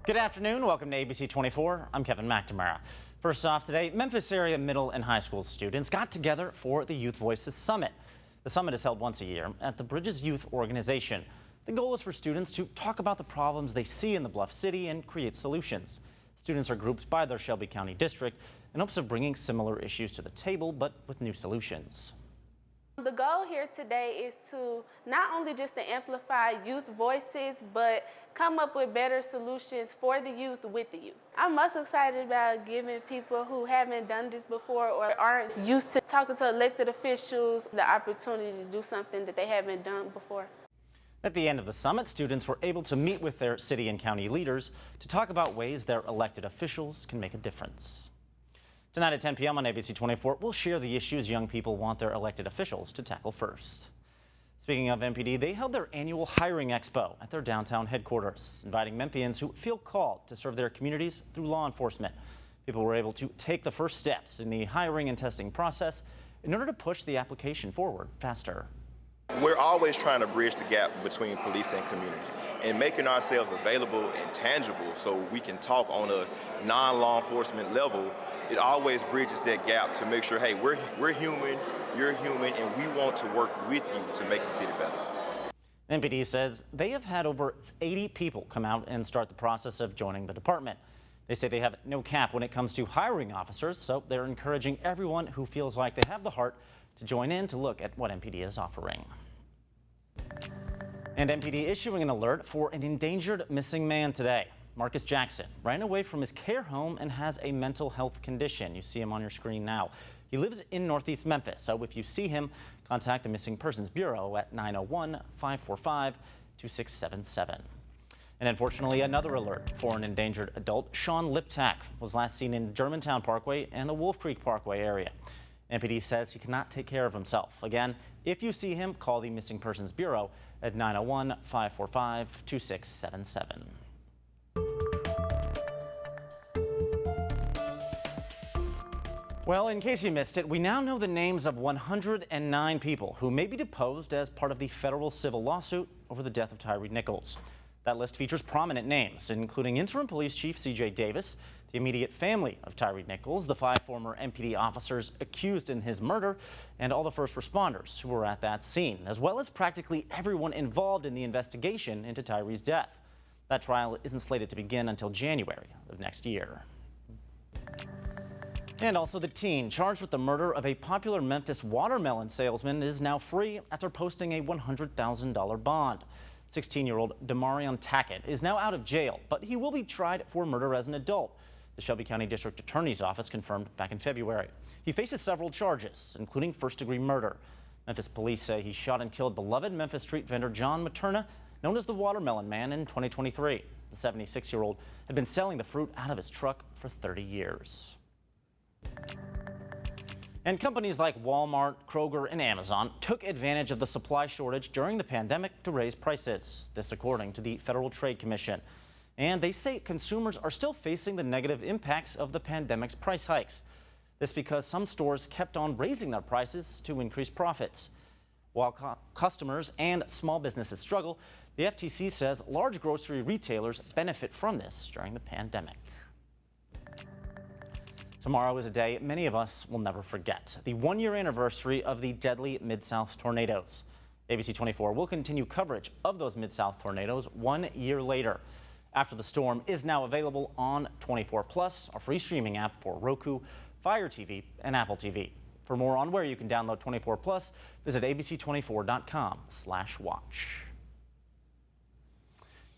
Good afternoon. Welcome to ABC24. I'm Kevin McNamara. First off today, Memphis area middle and high school students got together for the Youth Voices Summit. The summit is held once a year at the Bridges Youth Organization. The goal is for students to talk about the problems they see in the Bluff City and create solutions. Students are grouped by their Shelby County district in hopes of bringing similar issues to the table, but with new solutions. The goal here today is to not only just to amplify youth voices, but come up with better solutions for the youth with the youth. I'm most excited about giving people who haven't done this before or aren't used to talking to elected officials the opportunity to do something that they haven't done before. At the end of the summit, students were able to meet with their city and county leaders to talk about ways their elected officials can make a difference. Tonight at 10 p.m. on ABC24, we'll share the issues young people want their elected officials to tackle first. Speaking of MPD, they held their annual hiring expo at their downtown headquarters, inviting Memphians who feel called to serve their communities through law enforcement. People were able to take the first steps in the hiring and testing process in order to push the application forward faster. We're always trying to bridge the gap between police and community and making ourselves available and tangible so we can talk on a non-law enforcement level. It always bridges that gap to make sure, hey, we're human, you're human, and we want to work with you to make the city better. MPD says they have had over 80 people come out and start the process of joining the department. They say they have no cap when it comes to hiring officers, so they're encouraging everyone who feels like they have the heart to join in to look at what MPD is offering. And MPD issuing an alert for an endangered missing man today. Marcus Jackson ran away from his care home and has a mental health condition. You see him on your screen now. He lives in Northeast Memphis, so if you see him, contact the Missing Persons Bureau at 901-545-2677. And unfortunately, another alert for an endangered adult. Sean Liptak was last seen in Germantown Parkway and the Wolf Creek Parkway area. MPD says he cannot take care of himself. Again, if you see him, call the Missing Persons Bureau at 901-545-2677. Well, in case you missed it, we now know the names of 109 people who may be deposed as part of the federal civil lawsuit over the death of Tyre Nichols. That list features prominent names, including Interim Police Chief C.J. Davis, the immediate family of Tyre Nichols, the 5 former MPD officers accused in his murder, and all the first responders who were at that scene, as well as practically everyone involved in the investigation into Tyre's death. That trial isn't slated to begin until January of next year. And also, the teen charged with the murder of a popular Memphis watermelon salesman is now free after posting a $100,000 bond. 16-year-old Demarion Tackett is now out of jail, but he will be tried for murder as an adult. The Shelby County District Attorney's Office confirmed back in February. He faces several charges, including first-degree murder. Memphis police say he shot and killed beloved Memphis street vendor John Materna, known as the Watermelon Man, in 2023. The 76-year-old had been selling the fruit out of his truck for 30 years. And companies like Walmart, Kroger, and Amazon took advantage of the supply shortage during the pandemic to raise prices. This according to the Federal Trade Commission. And they say consumers are still facing the negative impacts of the pandemic's price hikes. This because some stores kept on raising their prices to increase profits. While customers and small businesses struggle, the FTC says large grocery retailers benefit from this during the pandemic. Tomorrow is a day many of us will never forget, the one-year anniversary of the deadly Mid-South tornadoes. ABC24 will continue coverage of those Mid-South tornadoes 1 year later. After the storm is now available on 24+, our free streaming app for Roku, Fire TV, and Apple TV. For more on where you can download 24+, visit abc24.com/watch.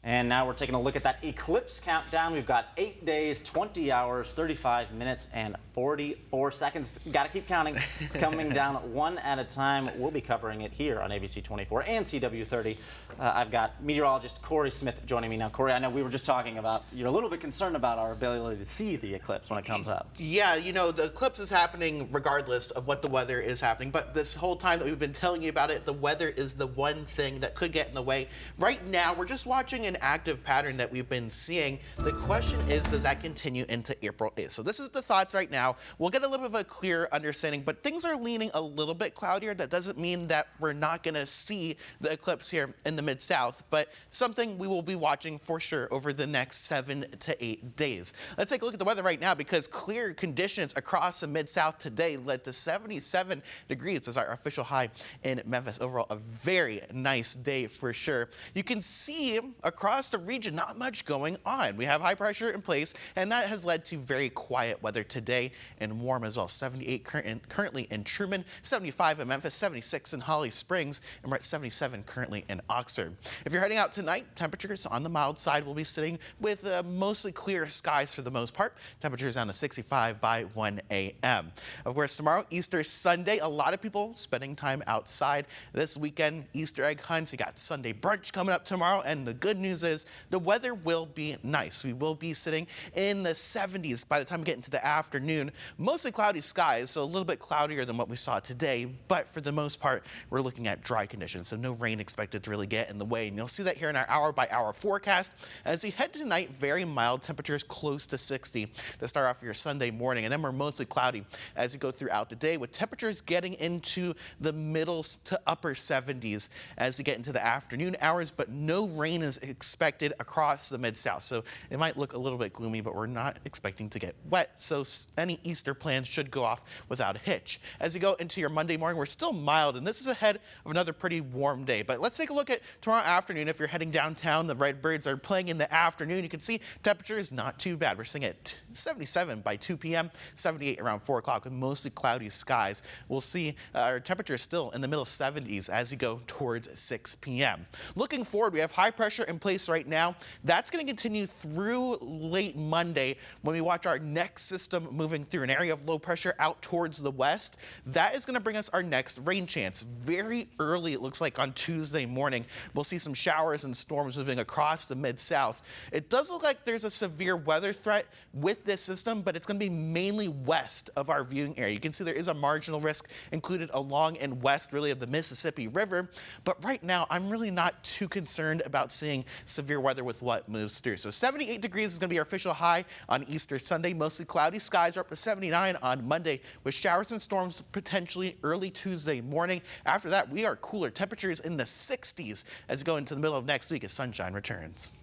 And now we're taking a look at that eclipse countdown. We've got 8 days, 20 hours, 35 minutes, and 44 seconds. Got to keep counting. It's coming down one at a time. We'll be covering it here on ABC24 and CW30. I've got meteorologist Corey Smith joining me now. Corey, I know we were just talking about, you're a little bit concerned about our ability to see the eclipse when it comes up. Yeah, you know, the eclipse is happening regardless of what the weather is happening. But this whole time that we've been telling you about it, the weather is the one thing that could get in the way. Right now, we're just watching an an active pattern that we've been seeing. The question is, does that continue into April 8th? So this is the thoughts right now. We'll get a little bit of a clearer understanding, but things are leaning a little bit cloudier. That doesn't mean that we're not going to see the eclipse here in the Mid-South, but something we will be watching for sure over the next 7 to 8 days. Let's take a look at the weather right now, because clear conditions across the Mid-South today led to 77 degrees as our official high in Memphis. Overall, a very nice day for sure. You can see across the region not much going on. We have high pressure in place, and that has led to very quiet weather today and warm as well. 78 currently in Truman, 75 in Memphis, 76 in Holly Springs, and we're at 77 currently in Oxford. If you're heading out tonight, temperatures on the mild side will be sitting with mostly clear skies for the most part. Temperatures down to 65 by 1 a.m. Of course, tomorrow, Easter Sunday, a lot of people spending time outside this weekend. Easter egg hunts, you got Sunday brunch coming up tomorrow, and the good news is the weather will be nice. We will be sitting in the 70s by the time we get into the afternoon. Mostly cloudy skies, so a little bit cloudier than what we saw today, but for the most part, we're looking at dry conditions, so no rain expected to really get in the way. And you'll see that here in our hour-by-hour forecast. As we head tonight, very mild temperatures close to 60 to start off your Sunday morning, and then we're mostly cloudy as you go throughout the day, with temperatures getting into the middle to upper 70s as you get into the afternoon hours, but no rain is expected across the Mid-South. So it might look a little bit gloomy, but we're not expecting to get wet, so any Easter plans should go off without a hitch. As you go into your Monday morning, we're still mild, and this is ahead of another pretty warm day. But let's take a look at tomorrow afternoon. If you're heading downtown, the Redbirds are playing in the afternoon. You can see temperatures not too bad. We're sitting at 77 by 2 p.m., 78 around 4 o'clock with mostly cloudy skies. We'll see our temperatures still in the middle 70s as you go towards 6 p.m. Looking forward, we have high pressure in place right now. That's going to continue through late Monday when we watch our next system moving through an area of low pressure out towards the west. That is going to bring us our next rain chance. Very early, it looks like on Tuesday morning, we'll see some showers and storms moving across the Mid-South. It does look like there's a severe weather threat with this system, but it's going to be mainly west of our viewing area. You can see there is a marginal risk included along and west really of the Mississippi River, but right now I'm really not too concerned about seeing severe weather with what moves through. So 78 degrees is going to be our official high on Easter Sunday. Mostly cloudy skies are up to 79 on Monday with showers and storms potentially early Tuesday morning. After that, we are cooler, temperatures in the 60s as we go into the middle of next week as sunshine returns.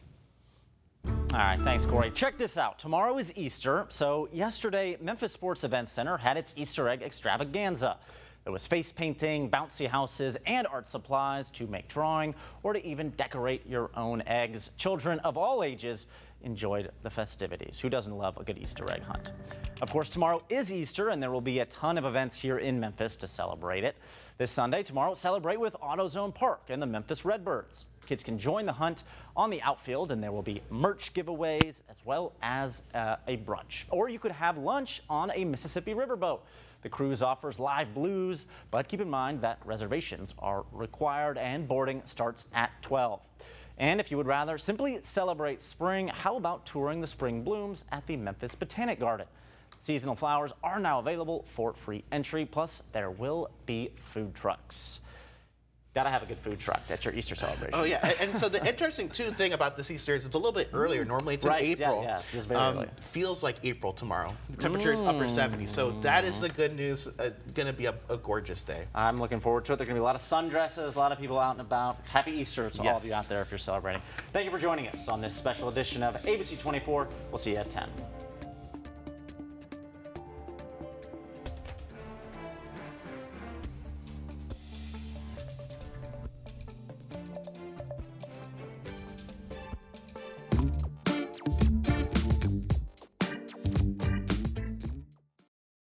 All right, thanks, Corey. Check this out. Tomorrow is Easter, so yesterday, Memphis Sports Event Center had its Easter egg extravaganza. There was face painting, bouncy houses, and art supplies to make drawing or to even decorate your own eggs. Children of all ages enjoyed the festivities. Who doesn't love a good Easter egg hunt? Of course, tomorrow is Easter, and there will be a ton of events here in Memphis to celebrate it. This Sunday, tomorrow, celebrate with AutoZone Park and the Memphis Redbirds. Kids can join the hunt on the outfield, and there will be merch giveaways as well as a brunch. Or you could have lunch on a Mississippi riverboat. The cruise offers live blues, but keep in mind that reservations are required and boarding starts at 12. And if you would rather simply celebrate spring, how about touring the spring blooms at the Memphis Botanic Garden? Seasonal flowers are now available for free entry, plus there will be food trucks. Gotta have a good food truck at your Easter celebration. Oh yeah, and so the interesting thing about this Easter is it's a little bit earlier. Normally it's in April. Yeah, just very early. Feels like April tomorrow. Temperatures upper 70s, so that is the good news. Gonna be a gorgeous day. I'm looking forward to it. There's gonna be a lot of sundresses, a lot of people out and about. Happy Easter to all of you out there if you're celebrating. Thank you for joining us on this special edition of ABC24. We'll see you at 10.